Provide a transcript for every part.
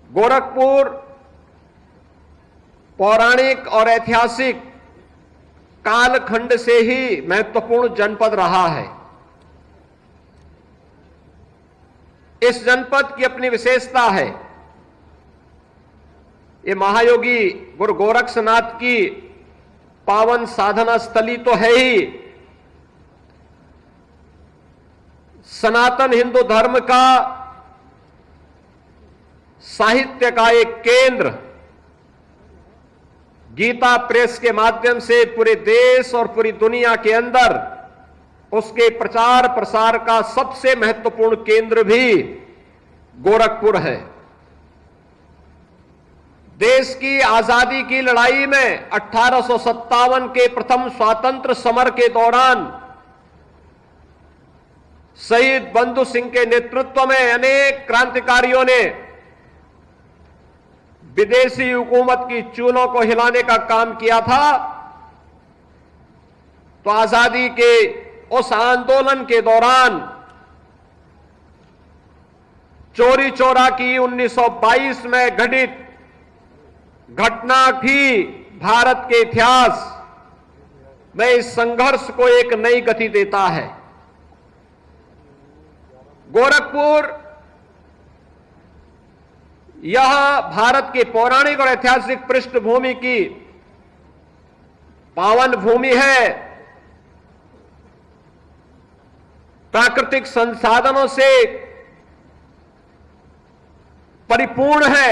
गोरखपुर पौराणिक और ऐतिहासिक कालखंड से ही महत्वपूर्ण जनपद रहा है। इस जनपद की अपनी विशेषता है। ये महायोगी गुरु गोरक्षनाथ की पावन साधना स्थली तो है ही, सनातन हिंदू धर्म का साहित्य का एक केंद्र, गीता प्रेस के माध्यम से पूरे देश और पूरी दुनिया के अंदर उसके प्रचार प्रसार का सबसे महत्वपूर्ण केंद्र भी गोरखपुर है। देश की आजादी की लड़ाई में 1857 के प्रथम स्वातंत्र समर के दौरान शहीद बंधु सिंह के नेतृत्व में अनेक क्रांतिकारियों ने विदेशी हुकूमत की चूलों को हिलाने का काम किया था। तो आजादी के उस आंदोलन के दौरान चोरी चोरा की 1922 में घटित घटना भी भारत के इतिहास में इस संघर्ष को एक नई गति देता है। गोरखपुर यह भारत के पौराणिक और ऐतिहासिक पृष्ठभूमि की पावन भूमि है। प्राकृतिक संसाधनों से परिपूर्ण है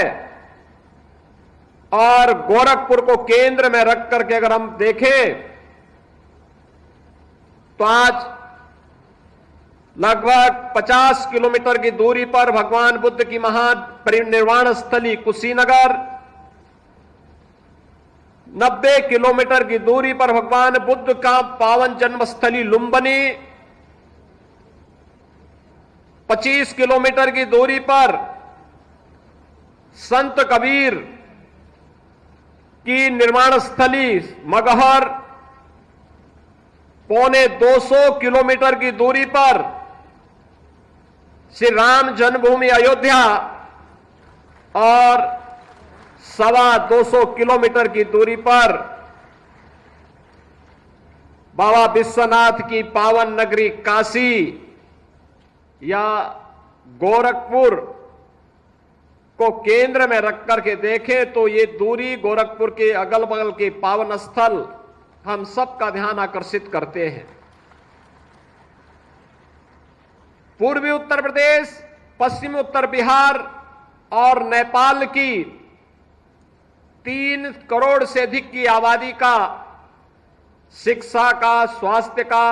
और गोरखपुर को केंद्र में रख करके अगर हम देखें तो आज लगभग 50 किलोमीटर की दूरी पर भगवान बुद्ध की महान परिनिर्वाण स्थली कुशीनगर, 90 किलोमीटर की दूरी पर भगवान बुद्ध का पावन जन्मस्थली लुम्बिनी, 25 किलोमीटर की दूरी पर संत कबीर की निर्माण स्थली मगहर, पौने 200 किलोमीटर की दूरी पर श्री राम जन्मभूमि अयोध्या और 250 किलोमीटर की दूरी पर बाबा विश्वनाथ की पावन नगरी काशी या गोरखपुर को केंद्र में रख करके देखें तो ये दूरी गोरखपुर के अगल बगल के पावन स्थल हम सबका ध्यान आकर्षित करते हैं। पूर्वी उत्तर प्रदेश, पश्चिमी उत्तर बिहार और नेपाल की 3 करोड़ से अधिक की आबादी का शिक्षा का, स्वास्थ्य का,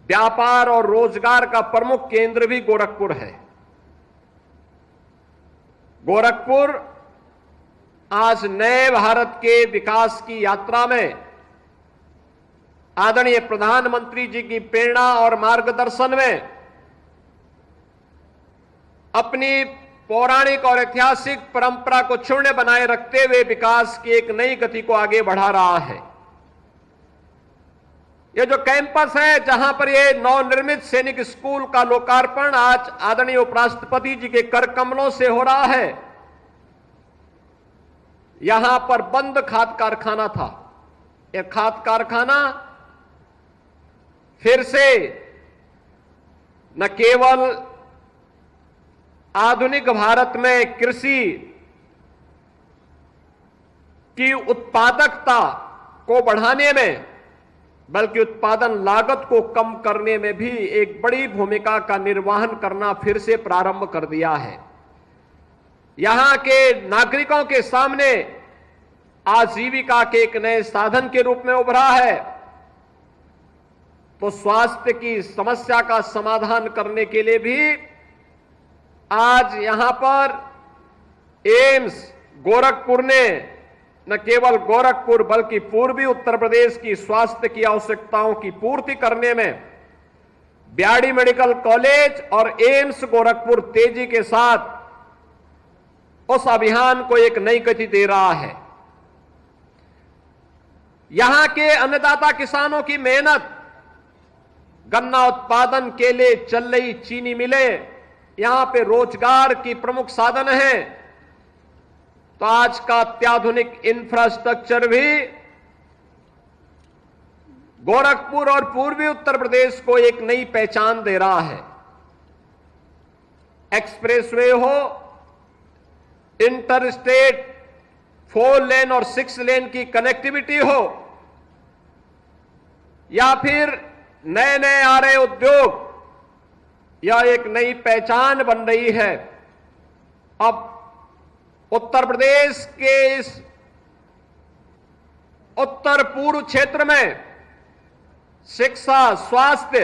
व्यापार और रोजगार का प्रमुख केंद्र भी गोरखपुर है। गोरखपुर आज नए भारत के विकास की यात्रा में आदरणीय प्रधानमंत्री जी की प्रेरणा और मार्गदर्शन में अपनी पौराणिक और ऐतिहासिक परंपरा को क्षुण्ण बनाए रखते हुए विकास की एक नई गति को आगे बढ़ा रहा है। यह जो कैंपस है जहां पर यह नवनिर्मित सैनिक स्कूल का लोकार्पण आज आदरणीय उपराष्ट्रपति जी के कर कमलों से हो रहा है, यहां पर बंद खाद कारखाना था। यह खाद कारखाना फिर से न केवल आधुनिक भारत में कृषि की उत्पादकता को बढ़ाने में बल्कि उत्पादन लागत को कम करने में भी एक बड़ी भूमिका का निर्वहन करना फिर से प्रारंभ कर दिया है। यहां के नागरिकों के सामने आजीविका के एक नए साधन के रूप में उभरा है। तो स्वास्थ्य की समस्या का समाधान करने के लिए भी आज यहां पर एम्स गोरखपुर ने न केवल गोरखपुर बल्कि पूर्वी उत्तर प्रदेश की स्वास्थ्य की आवश्यकताओं की पूर्ति करने में बीआरडी मेडिकल कॉलेज और एम्स गोरखपुर तेजी के साथ उस अभियान को एक नई गति दे रहा है। यहां के अन्नदाता किसानों की मेहनत, गन्ना उत्पादन के लिए चल रही चीनी मिलें, यहां पे रोजगार की प्रमुख साधन है, तो आज का अत्याधुनिक इंफ्रास्ट्रक्चर भी गोरखपुर और पूर्वी उत्तर प्रदेश को एक नई पहचान दे रहा है। एक्सप्रेसवे हो, इंटर स्टेट 4 लेन और 6 लेन की कनेक्टिविटी हो, या फिर नए नए आ रहे उद्योग, यह एक नई पहचान बन रही है। अब उत्तर प्रदेश के इस उत्तर पूर्व क्षेत्र में शिक्षा, स्वास्थ्य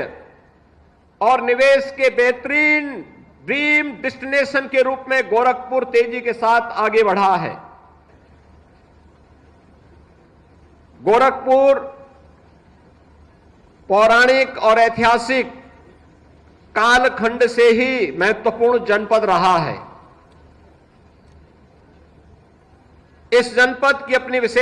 और निवेश के बेहतरीन ड्रीम डेस्टिनेशन के रूप में गोरखपुर तेजी के साथ आगे बढ़ा है। गोरखपुर पौराणिक और ऐतिहासिक कालखंड से ही महत्वपूर्ण जनपद रहा है। इस जनपद की अपनी विशेष